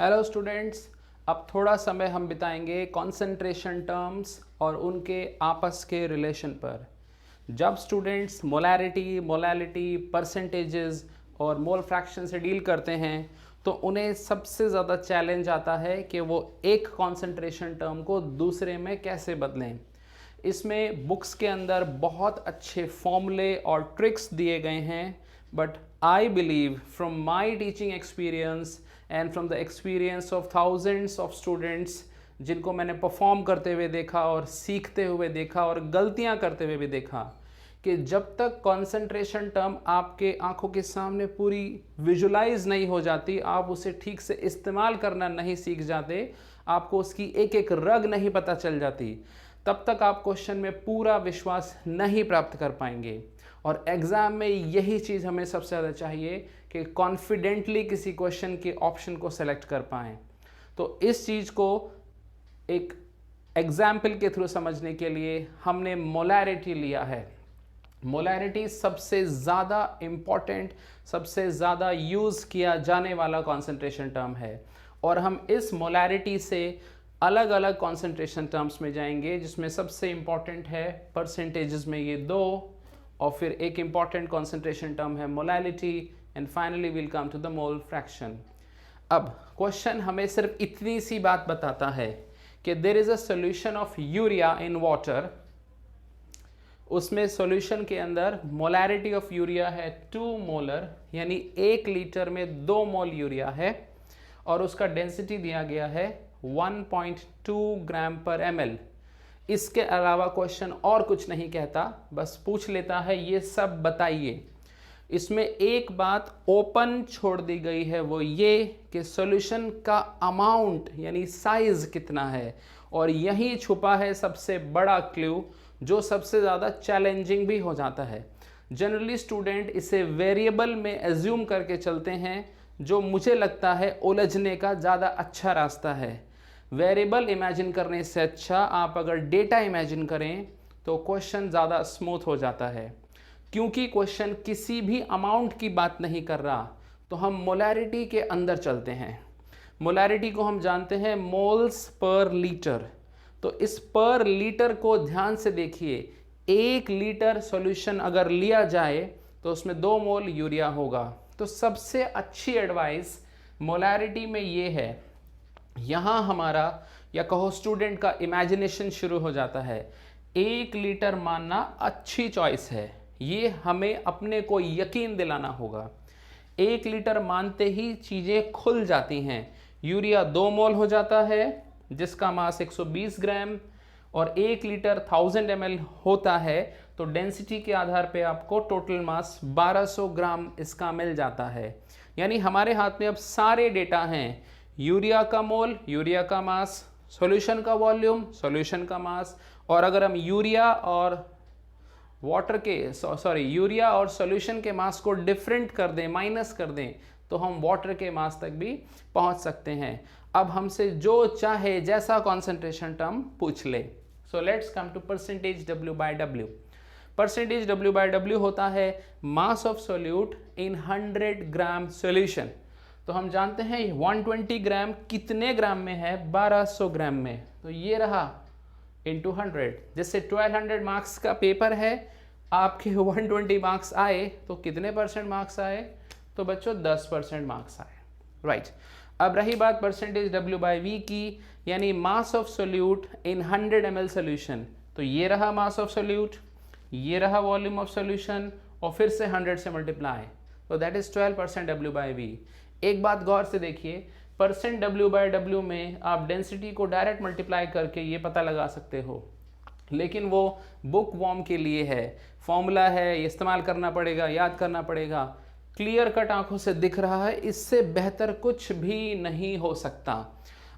Hello students, अब थोड़ा समय हम बिताएंगे कंसंट्रेशन टर्म्स और उनके आपस के रिलेशन पर। जब स्टूडेंट्स मोलारिटी, परसेंटेजेस और मोल फ्रैक्शन से डील करते हैं तो उन्हें सबसे ज़्यादा चैलेंज आता है कि वो एक कंसंट्रेशन टर्म को दूसरे में कैसे बदलें। इसमें बुक्स के अंदर बहुत अच्छे फॉर्मूले और ट्रिक्स दिए गए हैं, but I believe from my teaching experience and from the experience of thousands of students जिनको मैंने परफॉर्म करते हुए देखा और सीखते हुए देखा और गलतियां करते हुए भी देखा, कि जब तक कंसंट्रेशन टर्म आपके आंखों के सामने पूरी विजुलाइज नहीं हो जाती, आप उसे ठीक से इस्तेमाल करना नहीं सीख जाते, आपको उसकी एक एक रग नहीं पता चल जाती, तब तक आप क्वेश्चन में पूरा विश्वास नहीं प्राप्त कर पाएंगे। और एग्ज़ाम में यही चीज़ हमें सबसे ज़्यादा चाहिए कि कॉन्फिडेंटली किसी क्वेश्चन के ऑप्शन को सेलेक्ट कर पाएँ। तो इस चीज़ को एक एग्जाम्पल के थ्रू समझने के लिए हमने मोलैरिटी लिया है। मोलैरिटी सबसे ज़्यादा इम्पॉर्टेंट, सबसे ज़्यादा यूज़ किया जाने वाला कॉन्सेंट्रेशन टर्म है, और हम इस मोलैरिटी से अलग अलग कॉन्सेंट्रेशन टर्म्स में जाएंगे, जिसमें सबसे इम्पॉर्टेंट है परसेंटेजेस में ये दो, और फिर एक इम्पॉर्टेंट कॉन्सेंट्रेशन टर्म है molality, and finally will come to the mole fraction. अब क्वेश्चन हमें सिर्फ इतनी सी बात बताता है कि there is a solution of urea in water. उसमें सॉल्यूशन के अंदर मोलैरिटी ऑफ यूरिया है 2 मोलर, यानी 1 लीटर में 2 मोल यूरिया है, और उसका डेंसिटी दिया गया है 1.2 ग्राम पर ml। इसके अलावा क्वेश्चन और कुछ नहीं कहता, बस पूछ लेता है ये सब बताइए। इसमें एक बात ओपन छोड़ दी गई है, वो ये कि सॉल्यूशन का अमाउंट यानी साइज कितना है, और यही छुपा है सबसे बड़ा क्लू, जो सबसे ज़्यादा चैलेंजिंग भी हो जाता है। जनरली स्टूडेंट इसे वेरिएबल में एज्यूम करके चलते हैं, जो मुझे लगता है उलझने का ज़्यादा अच्छा रास्ता है। वेरिएबल इमेजिन करने से अच्छा आप अगर डेटा इमेजिन करें तो क्वेश्चन ज़्यादा स्मूथ हो जाता है। क्योंकि क्वेश्चन किसी भी अमाउंट की बात नहीं कर रहा, तो हम मोलैरिटी के अंदर चलते हैं। मोलैरिटी को हम जानते हैं मोल्स पर लीटर। तो इस पर लीटर को ध्यान से देखिए, 1 लीटर सॉल्यूशन अगर लिया जाए तो उसमें 2 मोल यूरिया होगा। तो सबसे अच्छी एडवाइस मोलैरिटी में ये है, यहाँ हमारा या कहो स्टूडेंट का इमेजिनेशन शुरू हो जाता है। 1 लीटर मानना अच्छी चॉइस है, ये हमें अपने को यकीन दिलाना होगा। 1 लीटर मानते ही चीज़ें खुल जाती हैं। यूरिया 2 मोल हो जाता है, जिसका मास 120 ग्राम, और 1 लीटर 1000 ml होता है, तो डेंसिटी के आधार पे आपको टोटल मास 1200 ग्राम इसका मिल जाता है। यानी हमारे हाथ में अब सारे डेटा हैं, यूरिया का मोल, यूरिया का मास, सॉल्यूशन का वॉल्यूम, सॉल्यूशन का मास, और अगर हम यूरिया और यूरिया और सॉल्यूशन के मास को डिफरेंट कर दें, माइनस कर दें, तो हम वाटर के मास तक भी पहुंच सकते हैं। अब हमसे जो चाहे जैसा कॉन्सेंट्रेशन टर्म पूछ ले। So let's come to percentage W by W। Percentage W by W होता है mass of solute in 100 gram solution. तो हम जानते हैं 120 ग्राम कितने ग्राम में है, 1200 ग्राम में, तो ये रहा इंटू 100। जैसे 1200 मार्क्स का पेपर है, आपके 120 मार्क्स आए तो कितने परसेंट मार्क्स आए, तो बच्चों 10% मार्क्स आए, राइट। अब रही बात परसेंटेज W by V की, यानी मास of solute in 100 ml solution. तो ये रहा मास ऑफ सोल्यूट, ये रहा वॉल्यूम ऑफ सोल्यूशन, और फिर से 100 से मल्टीप्लाई, तो that is 12% W by V। एक बात गौर से देखिए, परसेंट W by W में आप डेंसिटी को डायरेक्ट मल्टीप्लाई करके ये पता लगा सकते हो, लेकिन वो बुक वॉर्म के लिए है, फॉर्मूला है, इस्तेमाल करना पड़ेगा, याद करना पड़ेगा। क्लियर कट आंखों से दिख रहा है, इससे बेहतर कुछ भी नहीं हो सकता।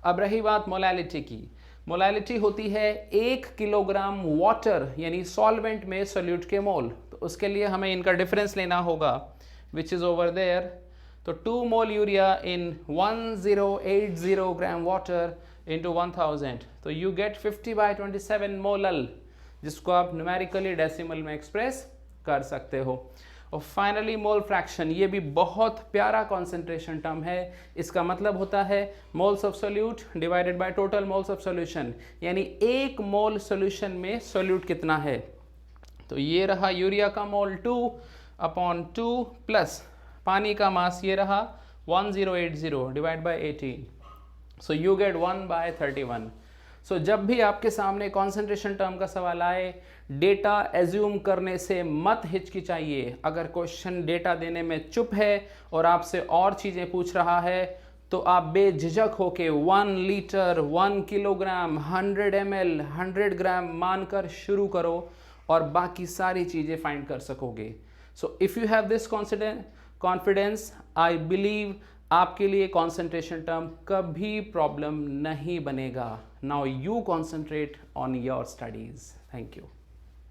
अब रही बात मोलैलिटी की। मोलैलिटी होती है 1 किलोग्राम वाटर यानी सॉल्वेंट में सोल्यूट के मोल। तो उसके लिए हमें इनका डिफरेंस लेना होगा, विच इज ओवर देयर। तो 2 mole urea in 1080 gram water into 1000, तो यू गेट 50/27 मोलल, जिसको आप न्यूमेरिकली डेसिमल में एक्सप्रेस कर सकते हो। और फाइनली मोल फ्रैक्शन, ये भी बहुत प्यारा कॉन्सेंट्रेशन टर्म है। इसका मतलब होता है moles of solute divided by total moles of solution, यानी एक मोल सॉल्यूशन में सोल्यूट कितना है। तो ये रहा यूरिया का मोल 2/2 प्लस पानी का मास ये रहा 1080 divide by 18, so you get 1/31। सो जब भी आपके सामने कॉन्सेंट्रेशन टर्म का सवाल आए, डेटा एज्यूम करने से मत हिचकिचाइए। अगर क्वेश्चन डेटा देने में चुप है और आपसे और चीज़ें पूछ रहा है तो आप बेझिझक होके 1 लीटर, 1 किलोग्राम, 100 ml, 100 ग्राम मानकर शुरू करो और बाकी सारी चीज़ें फाइंड कर सकोगे। So if you have this confidence, I believe आपके लिए कॉन्सेंट्रेशन टर्म कभी प्रॉब्लम नहीं बनेगा। Now you concentrate on your studies. Thank you.